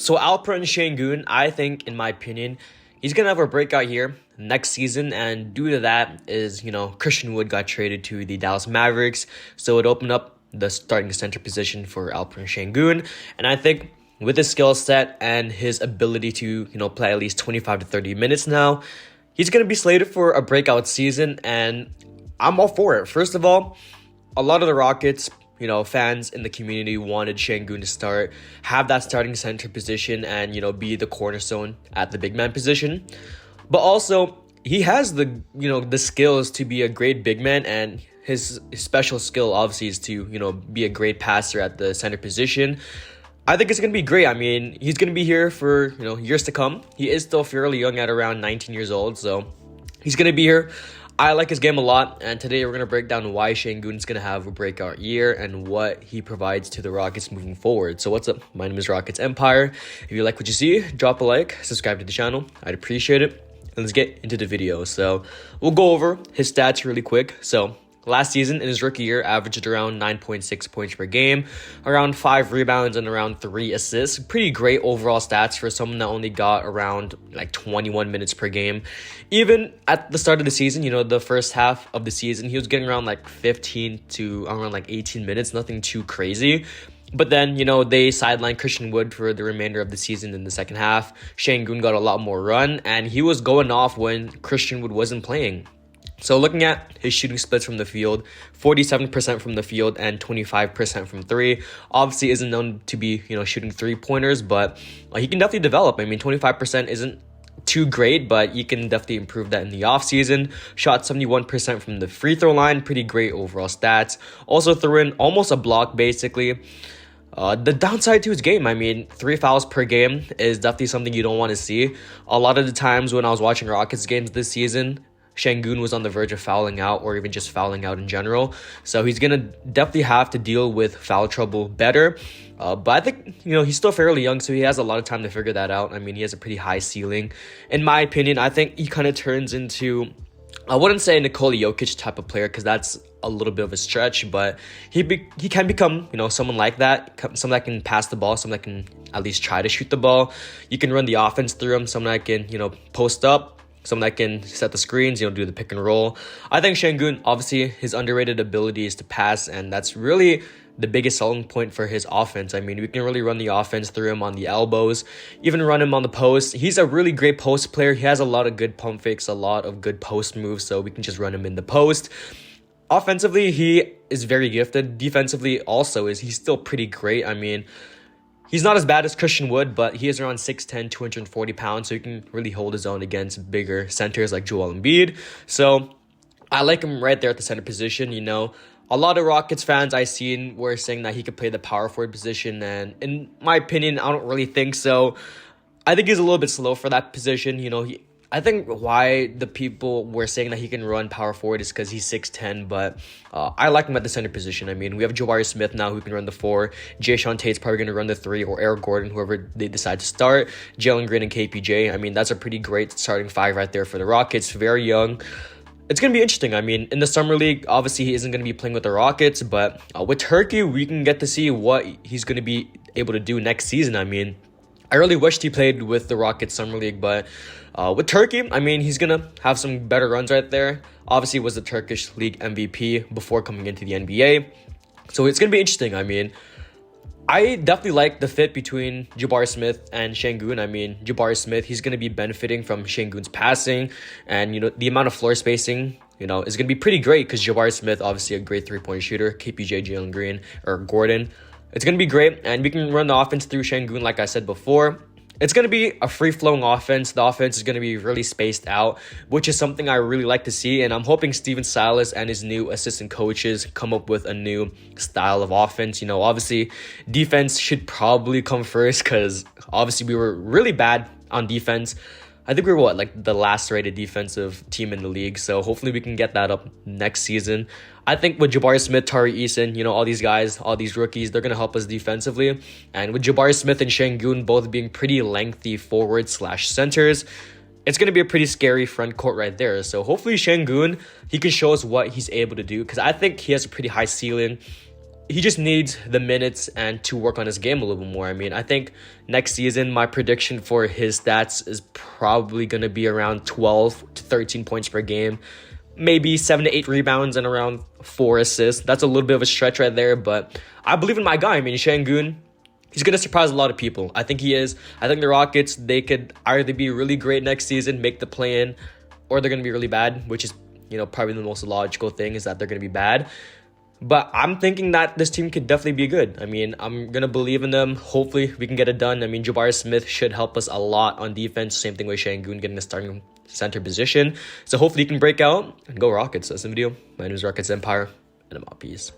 So Alperen Sengun, I think, in my opinion, he's going to have a breakout year next season. And due to that is, Christian Wood got traded to the Dallas Mavericks. So it opened up the starting center position for Alperen Sengun. And I think with his skill set and his ability to, play at least 25 to 30 minutes now, he's going to be slated for a breakout season. And I'm all for it. First of all, a lot of the Rockets, fans in the community wanted Sengun to start, have that starting center position and, be the cornerstone at the big man position. But also, he has the skills to be a great big man, and his special skill obviously is to, be a great passer at the center position. I think it's going to be great. I mean, he's going to be here for, years to come. He is still fairly young at around 19 years old, so he's going to be here. I like his game a lot, and today we're going to break down why Sengun is going to have a breakout year and what he provides to the Rockets moving forward. So what's up? My name is Rockets Empire. If you like what you see, drop a like, subscribe to the channel. I'd appreciate it. And let's get into the video. So we'll go over his stats really quick. So last season, in his rookie year, averaged around 9.6 points per game, around 5 rebounds, and around 3 assists. Pretty great overall stats for someone that only got around 21 minutes per game. Even at the start of the season, the first half of the season, he was getting around 15 to around 18 minutes, nothing too crazy. But then, they sidelined Christian Wood for the remainder of the season in the second half. Sengun got a lot more run, and he was going off when Christian Wood wasn't playing. So looking at his shooting splits from the field, 47% from the field and 25% from three. Obviously isn't known to be, shooting three-pointers, but he can definitely develop. I mean, 25% isn't too great, but you can definitely improve that in the offseason. Shot 71% from the free throw line. Pretty great overall stats. Also threw in almost a block, basically. The downside to his game, 3 fouls per game is definitely something you don't want to see. A lot of the times when I was watching Rockets games this season, Sengun was on the verge of fouling out or even just fouling out in general. So he's going to definitely have to deal with foul trouble better. But I think, he's still fairly young, so he has a lot of time to figure that out. He has a pretty high ceiling. In my opinion, I think he kind of turns into, I wouldn't say Nikola Jokic type of player because that's a little bit of a stretch, but he can become, someone like that, someone that can pass the ball, someone that can at least try to shoot the ball. You can run the offense through him, someone that can, post up, someone that can set the screens, do the pick and roll. I think Sengun, obviously, his underrated ability is to pass, and that's really the biggest selling point for his offense. We can really run the offense through him on the elbows, even run him on the post. He's a really great post player. He has a lot of good pump fakes, a lot of good post moves, so we can just run him in the post. Offensively, he is very gifted. Defensively, also, he's still pretty great. He's not as bad as Christian Wood, but he is around 6'10", 240 pounds, so he can really hold his own against bigger centers like Joel Embiid. So I like him right there at the center position. A lot of Rockets fans I've seen were saying that he could play the power forward position, and in my opinion, I don't really think so. I think he's a little bit slow for that position. I think why the people were saying that he can run power forward is because he's 6'10", but I like him at the center position. We have Jabari Smith now who can run the 4. Jae'sean Tate's probably going to run the 3, or Eric Gordon, whoever they decide to start. Jalen Green and KPJ. That's a pretty great starting 5 right there for the Rockets. Very young. It's going to be interesting. In the Summer League, obviously he isn't going to be playing with the Rockets, but with Turkey, we can get to see what he's going to be able to do next season. I really wished he played with the Rockets Summer League, but with Turkey, he's going to have some better runs right there. Obviously, he was the Turkish League MVP before coming into the NBA. So it's going to be interesting. I definitely like the fit between Jabari Smith and Sengun. Jabari Smith, he's going to be benefiting from Sengun's passing, and, the amount of floor spacing, is going to be pretty great because Jabari Smith, obviously a great three-point shooter, KPJ, Jalen Green, or Gordon. It's going to be great, and we can run the offense through Sengun like I said before. It's going to be a free-flowing offense. The offense is going to be really spaced out, which is something I really like to see. And I'm hoping Steven Silas and his new assistant coaches come up with a new style of offense. Obviously, defense should probably come first because obviously we were really bad on defense. I think we were the last rated defensive team in the league. So hopefully we can get that up next season. I think with Jabari Smith, Tari Eason, all these guys, all these rookies, they're going to help us defensively. And with Jabari Smith and Sengun both being pretty lengthy forward/centers, it's going to be a pretty scary front court right there. So hopefully Sengun, he can show us what he's able to do because I think he has a pretty high ceiling. he just needs the minutes and to work on his game a little bit more. I mean, I think next season, my prediction for his stats is probably going to be around 12 to 13 points per game, maybe 7 to 8 rebounds and around 4 assists. That's a little bit of a stretch right there, but I believe in my guy. I mean, Sengun, he's going to surprise a lot of people. I think he is. I think the Rockets, they could either be really great next season, make the play-in, or they're going to be really bad, which is, probably the most logical thing is that they're going to be bad. But I'm thinking that this team could definitely be good. I mean, I'm going to believe in them. Hopefully, we can get it done. I mean, Jabari Smith should help us a lot on defense. Same thing with Sengun getting a starting center position. So hopefully, he can break out and go Rockets. That's the video. My name is Rockets Empire, and I'm out. Peace.